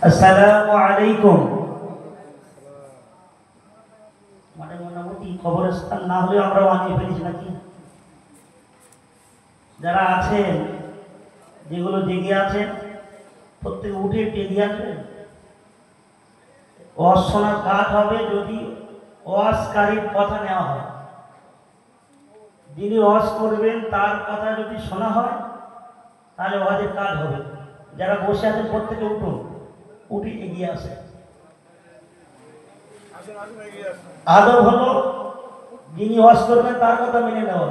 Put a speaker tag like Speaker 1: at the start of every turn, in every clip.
Speaker 1: আসসালামু আলাইকুম। মানে মোটামুটি কবরস্থান না হলেও আমরা বানিয়ে ফেলেছি নাকি? যারা আছেন, যেগুলো জেগে আছেন, প্রত্যেকে উঠে একটু এগিয়ে আসবেন। ওয়াজ শোনার কাজ হবে যদি ওয়াজকারীর কথা নেওয়া হয়। যিনি ওয়াজ করবেন তার কথা যদি শোনা হয় তাহলে ওয়াজের কাজ হবে। যারা বসে আছেন প্রত্যেকে উঠুন, উঠে এগিয়ে আসে। আদব হলো যিনি ওয়াজ করবেন তার কথা মেনে নেওয়া।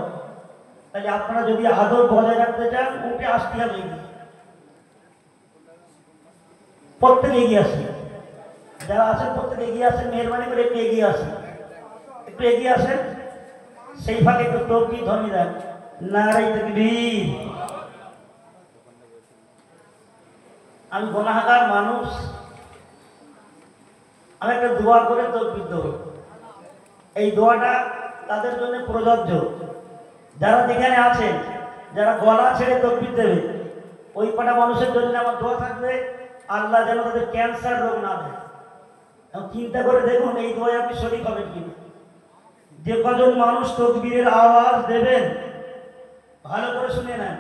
Speaker 1: তাহলে আপনারা যদি আদব বজায় রাখতে চান উঠে আসতে হবে, প্রত্যেকে এগিয়ে আসে। যারা আছেন প্রত্যেকে এগিয়ে আসেন, মেহরবানি করে একটু এগিয়ে আসেন, একটু এগিয়ে আসেন। সেই ফাঁকে একটু তকবীর ধ্বনি দেন, নারে তাকবীর। আমি গুনাহগার মানুষ, আমি একটা দোয়া করে তকবীর দেব। এই দোয়াটা তাদের জন্য প্রযোজ্য যারা যেখানে আছেন, যারা গলা ছেড়ে তকবীর দেবে। ওই কটা মানুষের জন্য আমার দোয়া থাকবে, আল্লাহ যেন তাদের ক্যান্সার রোগ না দেয়। চিন্তা করে দেখুন এই দোয়া আপনি শরীক হবেন কিনা। যে কজন মানুষ তকবীরের আওয়াজ দেবেন, ভালো করে শুনে নেন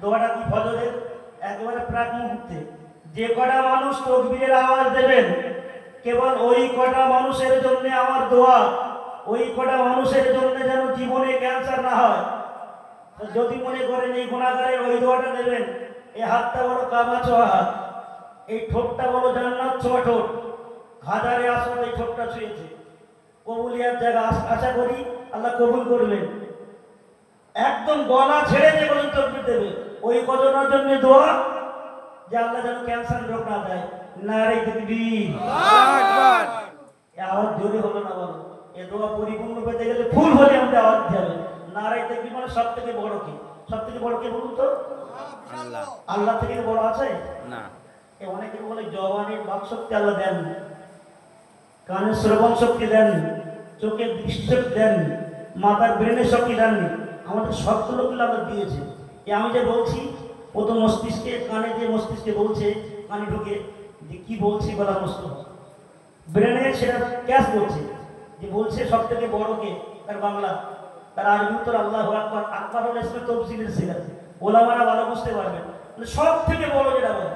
Speaker 1: দোয়াটা কি ফজরের একেবারে প্রাক মুহূর্তে। যে কটা মানুষ তকবীরের আওয়াজ দেবেন, কেবল ওই কটা মানুষের জন্য আমার দোয়া। ওই কটা মানুষের জন্য যেন জীবনে ক্যান্সার না হয়। যদি মনে করেন এই গুনাহগারের ওই দোয়াটা দেবেন, এই হাতটা বড় কাবা ছোঁয়া হাত, এই ঠোঁটটা বড় জান্নাত ছোঁয়া ঠোঁট, হাজারে আসর এই ঠোঁটটা ছুঁয়েছে। কবুলিয়ার জায়গা আশা করি আল্লাহ কবুল করবেন। একদম গলা ছেড়ে যে কজন তকবীর দেবে ওই কজনের জন্য দোয়া, যে আল্লাহ যেন ক্যান্সার রোগ না দেয়। নারে তাকবীর, আল্লাহু আকবার। আওয়াজ জোরে হলো না বলো। এই দোয়া পরিপূর্ণ পেতে গেলে ফুল হলে আমাদের আওয়াজ দিতে হবে। নারে তাকবীর মানে সব থেকে বড় কি? সব থেকে বড় কে বলুন তো? আল্লাহ। আল্লাহ থেকে বড় আছে না। অনেকে বলে জবানের বাক শক্তি আল্লাহ দেন, কানের শ্রবণ শক্তি দেন, চোখের দৃষ্টিশক্তি দেন, মাথার ব্রেনের শক্তি দেন। আমাদের সবগুলো আল্লাহ দিয়েছে। আমি যে বলছি ও তো মস্তিষ্কে, কানে যে মস্তিষ্কে বলছে, কানে ঢুকে যে কি বলছি বলা মুশকিল। ব্রেনে সেটা ক্যাচ করছে যে বলছে সব থেকে বড় কে, তার বাংলা, তার আরবি উত্তর আল্লাহু আকবার। আকবার হলে ইসমে তফসিলের সিগা, ওলামারা ভালো বুঝতে পারবেন। সব থেকে বড় যেটা বলে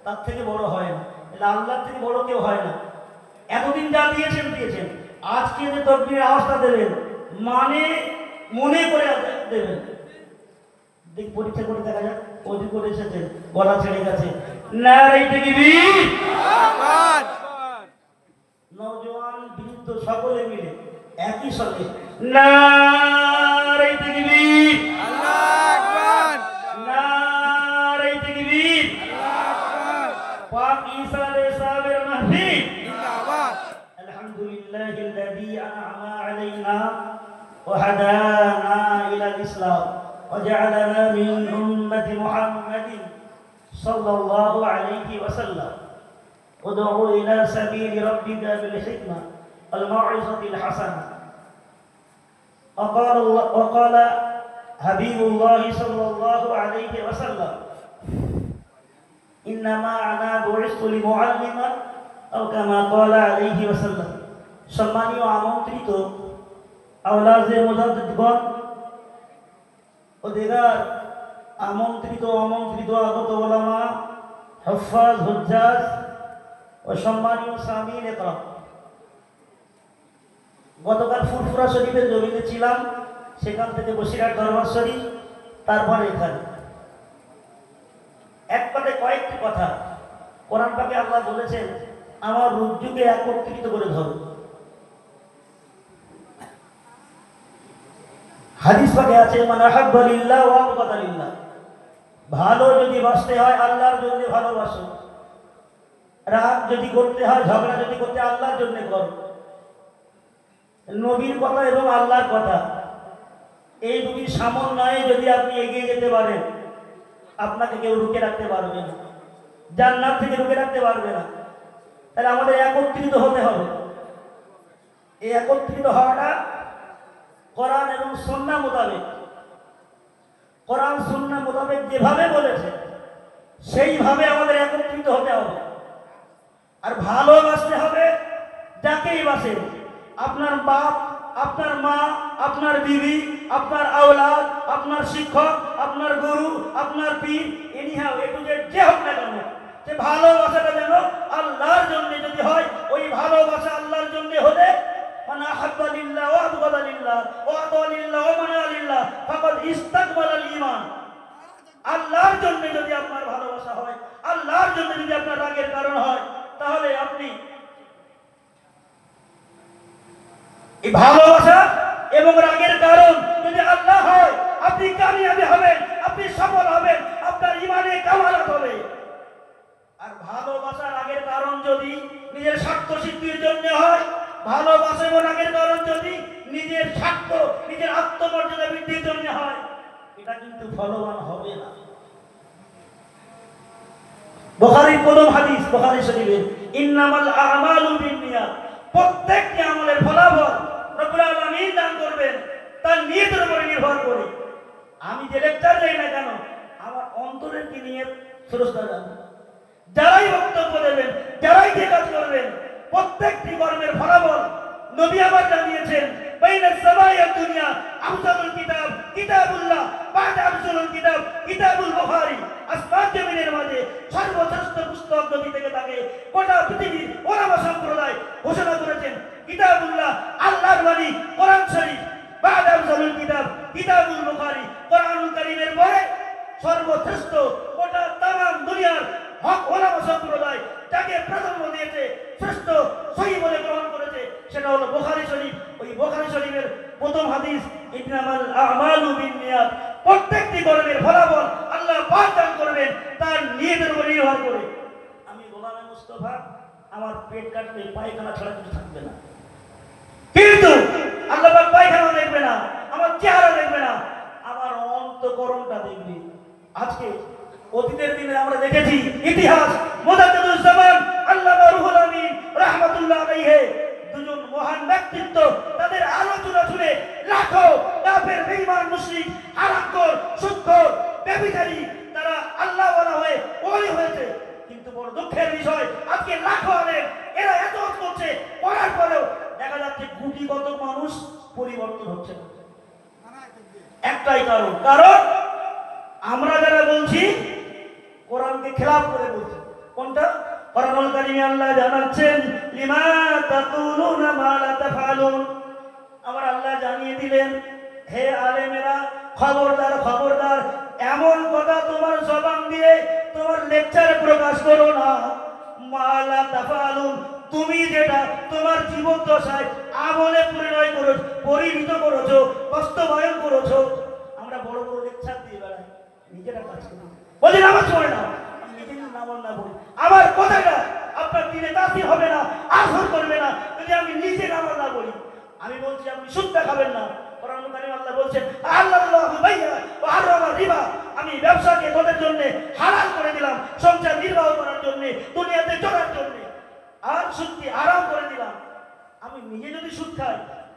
Speaker 1: তার থেকে বড় হয় না, এটা আল্লাহর থেকে বড় কেউ হয় না। এতদিন যা দিয়েছেন দিয়েছেন, আজকে যে তকবীরের আওয়াজটা দেবেন মানে মনে করে দেবেন। দেখ পরীক্ষা করে দেখা যাক, ওজি করে এসেছেন, গলা ছেড়ে গেছে। নারে তাকবীর, আকবার। নওজোয়ান বৃদ্ধ সকলে মিলে একই সঙ্গে নারে তাকবীর, আল্লাহু আকবার, নারে তাকবীর, আল্লাহু আকবার। পাক ঈসা আলাইহিস সালামের মাহফিল জিন্দাবাদ। আলহামদুলিল্লাহিল্লাযী আনআমা আলাইনা ওয়া হাদানা ইলাল ইসলাম ওয়া জা'আলানা মিন উম্মতি মুহাম্মাদিন সাল্লাল্লাহু আলাইহি ওয়াসাল্লাম। ادعو إلى سبيل ربك بالحكمة والموعظة الحسنة. وقال حبيب الله صلى الله عليه وسلم إنما أنا بعثت لمعلما أو كما قال عليه وسلم. সম্মানীয় আমন্ত্রিত আওলাদে মুজাদ্দিদগণ ও দিগার আমন্ত্রিত আগত ওলামা, হুফাজ, হুজ্জাজ ও সম্মানীয় সামিন একরাম, গতকাল ফুরফুরা শরীফের জমিতে ছিলাম, সেখান থেকে বসিরহাট দরবার শরীফ, তারপরে এখানে। এক কথায় কয়েকটি কথা। কোরআন পাকে আল্লাহ বলেছেন আমার রুজ্জুকে একত্রিত করে ধরো। হাদিস পাকে আছে মান আহাব্বা লিল্লাহ ওয়া আবগাদা লিল্লাহ, ভালো যদি বাসতে হয় আল্লাহর জন্য ভালোবাসো, রাগ যদি করতে হয়, ঝগড়া যদি করতে আল্লাহর জন্য করো। নবীর কথা এবং আল্লাহর কথা এই দুটি সমন্বয়ে যদি আপনি এগিয়ে যেতে পারেন, আপনাকে কেউ রুখে রাখতে পারবে না, জান্নাত থেকে রুখে রাখতে পারবে না। তাহলে আমাদের একত্রিত হতে হবে। এই একত্রিত হওয়াটা কোরআন এবং সুন্নাহ মোতাবেক, কোরআন সুন্নাহ মোতাবেক যেভাবে বলেছে সেইভাবে আমাদের একত্রিত হতে হবে। আর ভালোবাসতে হবে যাকেই বাসেন, আপনার বাপ, আপনার মা, আপনার বিবি, আপনার আওলাদ, আপনার শিক্ষক, আপনার গুরু, আপনার পীর, এনিহাও এ টু জেড যে হোক না কেন, যে ভালোবাসাটা যেন আল্লাহর জন্য যদি হয়, ওই ভালোবাসা আল্লাহর জন্য হলে মান আহাব্বা লিল্লাহ ওয়া আবগাদা লিল্লাহ ওয়া আতা লিল্লাহ ওয়া মানা লিল্লাহ ফাকাদ ইস্তাকবালাল ঈমান। আল্লাহর জন্য যদি আপনার ভালোবাসা হয়, আল্লাহর জন্য যদি আপনার রাগের কারণ হয়, তাহলে আপনি এই ভালোবাসা এবং রাগের কারণ যদি আল্লাহ হয়, আপনি কামিয়াবি হবেন, আপনি সফল হবেন, আপনার ঈমানে কামালাত হবে। আর ভালোবাসা রাগের কারণ যদি নিজের স্বার্থ সিদ্ধির জন্য হয়, ভালোবাসা এবং রাগের কারণ যদি নিজের স্বার্থ, নিজের আত্মমর্যাদা বৃদ্ধির জন্য হয়, এটা কিন্তু ফলবান হবে না। বুখারীর প্রথম হাদিস, বুখারী শরীফের, ইন্নামাল আমালু বিন্নিয়াত, প্রত্যেকটি আমলের ফলাফল রব্বুল আলামিন দান করবেন তার নিয়তের উপর নির্ভর করে। আমি যে লেকচার দেই না কেন, আমার অন্তরের কি নিয়ত স্রষ্টা জানে। যারাই বক্তব্য দেবেন, যারাই যে কাজ করবেন, প্রত্যেকটি কর্মের ফলাফল নবী আবার জানিয়েছেন, বাইনাস সামাই ওয়াদ দুনিয়া আফজালুল কিতাব কিতাবুল্লাহ বা'দা আফজালুল কিতাব কিতাবুল বুখারী। আসমান জমিনের মাঝে সর্বশ্রেষ্ঠ পুস্তক যদি থেকে থাকে, গোটা পৃথিবীর ওলামা সম্প্রদায় ঘোষণা করেছেন কিতাবুল্লাহ, আল্লাহর বাণী কোরআন শরীফ, বা'দা আফজালুল কিতাব কিতাবুল বুখারী, কোরআনুল কারীমের পরে সর্বশ্রেষ্ঠ গোটা তামাম দুনিয়ার হক ওলামা সম্প্রদায় যাকে প্রাধান্য দিয়েছে, শ্রেষ্ঠ সহিহ বলে গ্রহণ করেছে, সেটা হলো বুখারী শরীফ। ওই বুখারী শরীফের প্রথম হাদিস, ইন্নামাল আমালু বিন্নিয়াত, প্রত্যেকটি কর্মের ফলাফল আল্লাহ পাক দান করবেন তার নিয়তের উপর নির্ভর করে। আমি গোলামে মুস্তাফা, আমার পেট কাটবে, পায়খানা ছাড়া কিছু থাকবে না, কিন্তু আল্লাহ পাক পায়খানা দেখবে না, আমার চেহারা দেখবে না, আমার অন্তঃকরণটা দেখবে। আজকে অতীতের দিনে আমরা দেখেছি ইতিহাস, মুজাদ্দিদুজ জামান আল্লামা রুহুল আমিন রাহমাতুল্লাহ আলাইহি, দুজন মহান ব্যক্তিত্ব, তাদের আলোচনা শুনে লাখো কাফের, বেঈমান, মুশরিক, হারামখোর, সুদখোর, ব্যভিচারী তারা আল্লাহওয়ালা হয়ে ওলি হয়েছে। কিন্তু বড় দুঃখের বিষয়, আজকে লাখো আলেম এরা এত করছে, করার পরেও দেখা যাচ্ছে গুটিগত মানুষ পরিবর্তন হচ্ছে না। একটাই কারণ, কারণ আমরা যারা বলছি কোরআনকে খেলাফ করে বলছি। কোনটা? কোরআনুল কারীমে আল্লাহ জানাচ্ছেন, লিমা তাকুলুনা মা লা তাফআলুন। আমার আল্লাহ জানিয়ে দিলেন, হে আলেমেরা, খবরদার খবরদার, এমন কথা তোমার জবান দিয়ে তোমার লেকচারে প্রকাশ করো না। মা লা তাফআলুন, তুমি যেটা তোমার জীবন দশায় আমলে পরিণত করেছো, বাস্তবায়ন করেছো। আমরা বড় বড় লেকচার দিয়ে বেড়াই, নিজেরা কাজ করি, বলি নামাজ পড়ে না, নিজের নামাজ না পড়ি, আমার কথাটা আপনার দিনে তাসির হবে না, আসর করবে না যদি আমি নিজে নামাজ না পড়ি। আমি বলছি আপনি সুদ খাবেন না, কোরআনুল কারীম আল্লাহ বলছেন, আল্লাহু বাইয়া ওয়া হারামা রিবা, আমি ব্যবসাকে তোদের জন্য হালাল করে দিলাম, সংসার নির্বাহ করার জন্য, দুনিয়াতে চলার জন্য, আর সুদকে হারাম করে দিলাম। আমি নিজে যদি সুদ খাই,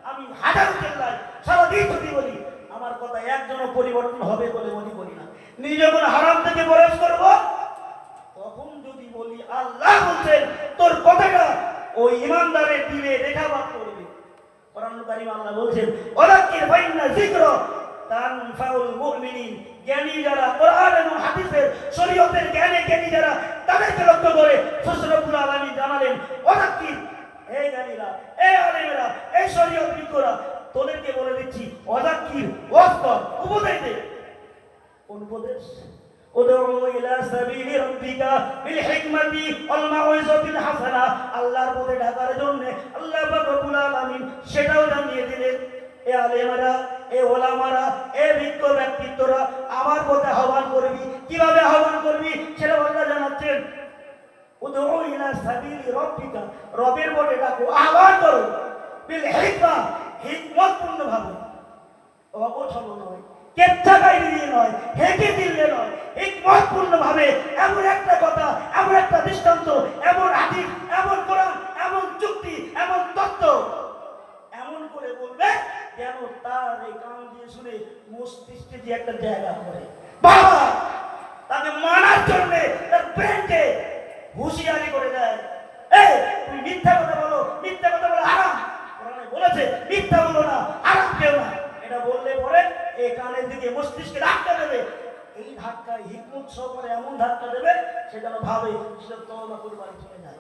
Speaker 1: আমি হাজার চেল্লাই, সারাদিন যদি বলি, আমার কথা একজনও পরিবর্তন হবে বলে মনে করি না। নিজে যখন হারাম থেকে পরহেজ করব, তখন যদি বলি আল্লাহ বলছেন, তোর কথাটা ওই ইমানদারের দিলে রেখাপাত করবে। কোরআনুল কারীম আল্লাহ বলছেন, ওয়ালাকির ফাইন্না যিকর তানফাউল মুমিনিন, জ্ঞানী যারা, কোরআন এবং হাদিসের শরীয়তের জ্ঞানী যারা, তাদেরকে লক্ষ্য করে রব্বুল আলামিন জানালেন, ওয়ালাকির, হে জ্ঞানীরা, হে আলেমেরা, এই শরীয়ত বিজ্ঞরা, তোদেরকে বলে দিচ্ছি, ওয়ালাকির, ওয়াজ কর, উপদেশ দে। কোন উপদেশ? উদউ ইলা সাবিলি রাব্বিকা বিল হিকমাতি ওয়াল মাউইযাতিল হাসানা, আল্লাহর পথে ডাকার জন্য আল্লাহ পাক রব্বুল আলামিন সেটাও জানিয়ে দিলেন। এ আলেমরা, এ ওলামারা, এ বিজ্ঞ ব্যক্তিত্বরা আমার পথে আহ্বান করবি। কিভাবে আহ্বান করবি সেটা আল্লাহ জানাচ্ছেন, উদউ ইলা সাবিলি রাব্বিকা, রবের পথে ডাকো, আহ্বান করো, বিল হিকমা, হিকমতপূর্ণ ভাবে, অগোছল নয়, কেচ্ছা গাইড দিয়ে নয়, হেঁটে দিলে নয়, হিকমতপূর্ণ ভাবে এমন একটা কথা, এমন একটা দৃষ্টান্ত, এমন হাদিস, এমন কোরআন, এমন যুক্তি, এমন তত্ত্ব এমন করে বলবে যেন তার এই কান দিয়ে শুনে মস্তিষ্কে যে একটা জায়গা করে, বাবা তাকে মানার জন্য কপালে এমন ধাক্কা দেবে সে যেন ভাবে সে তওবা করে বাড়ি চলে যায়।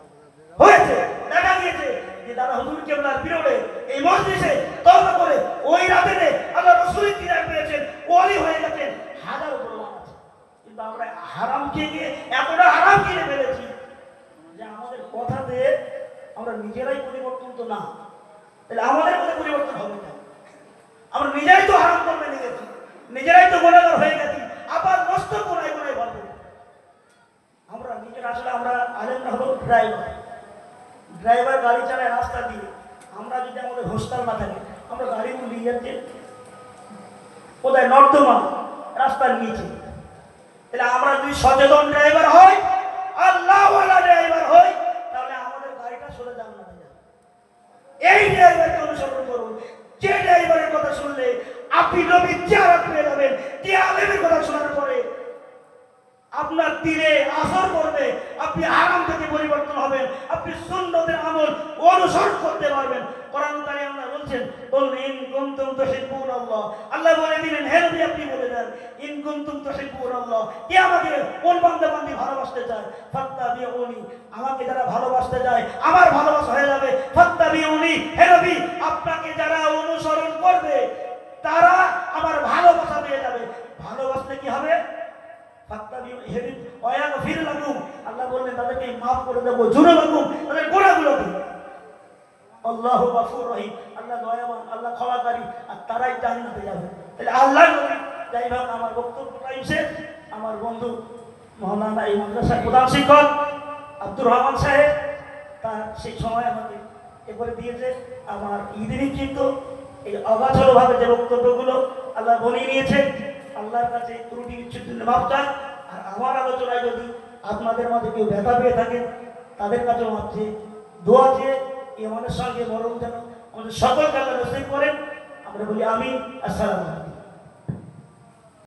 Speaker 1: হয়েছে, দেখা গিয়েছে যে দাদা হুজুর কেবলার বিরোধে এই মজলিসে তওবা করে ওই রাতে আল্লাহ রাসূলের দিদার পেয়েছেন, ওলি হয়ে গেছেন, হাজার প্রমাণ আছে। কিন্তু আমরা হারাম খেয়ে গিয়ে এতটা হারাম কিনে ফেলেছি যে আমাদের কথাতে আমরা নিজেরাই পরিবর্তন তো না, তাহলে আমাদের মধ্যে পরিবর্তন হবে না। আমরা নিজেরাই তো হারাম করবে গেছি, নিজেরাই তো গুনাহগার হয়ে গেছি, আবার নষ্ট কোনায় কোনায় বলবো। আমরা নিজের আসলে আমরা আলেমরা হলো ড্রাইভার গাড়ি চালায় রাস্তা দিয়ে, আমরা যদি আমাদের হোস্টাল না থাকে আমরা গাড়িগুলো নিয়ে যাচ্ছি কোথায় নর্দমা রাস্তার নিচে। তাহলে আমরা যদি সচেতন ড্রাইভার হই, আল্লাহওয়ালা ড্রাইভার হই, তাহলে আমাদের গাড়িটা সরে জান্নাতে যাবে। এই ড্রাইভারকে অনুসরণ করুন যে ড্রাইভারের কথা শুনলে আপনি নবীর জিয়ারত পেয়ে যাবেন, যে আলেমের কথা শোনার পরে আপনার দিলে আসর করবে, আপনি আরাম থেকে পরিবর্তন হবেন, আপনি সুন্নতের আমল অনুসরণ করতে পারবেন। কোরআন কারিমে আল্লাহ বলছেন, কুল ইন কুনতুম তুহিব্বুনাল্লাহ, আল্লাহ বলে দিলেন হে নবী আপনি বলে দেন ইন কুনতুম তুহিব্বুনাল্লাহ, কে আমাকে কোন বান্দা বান্দি ভালোবাসতে চায়, ফাত্তাবিউনি, আমাকে যারা ভালোবাসতে চায় আমার ভালোবাসা হয়ে যাবে। ফাত্তাবিউনি, হে নবী আপনাকে যারা অনুসরণ করবে তারা আমার ভালোবাসা পেয়ে যাবে। ভালোবাসলে কি হবে? আল্লাহ বললেন তাদেরকে মাফ করে দেবো, জুড়ে রাখুন তাদের গুনাহগুলোকে। আল্লাহু গফুর রহিম, আল্লাহ দয়াবান, আল্লাহ ক্ষমাকারী, আর তারাই জান্নাতে যাবে। তাহলে আল্লাহ নবী, যাই হোক আমার বক্তব্য শেষ। আমার বন্ধু মাওলানা এই মাদ্রাসার প্রধান শিক্ষক আব্দুর রহমান সাহেব তার সেই সময় আমাকে এ করে দিয়েছে। আমার ঈদেরই কিন্তু এই অগাধভাবে যে বক্তব্যগুলো আল্লাহ বনিয়ে নিয়েছেন, আল্লাহর কাছে ত্রুটি বিচ্ছুতির মাপ চাই। আর আমার আলোচনায় যদি আপনাদের মাঝে কেউ ব্যথা পেয়ে থাকেন তাদের কাছেও মাপছে দোয়া চেয়ে এই আমাদের সঙ্গে মরণ যেন আমাদের সকল জায়গায় নসিব করেন। আমরা বলি আমিন। আসসালামু আলাইকুম।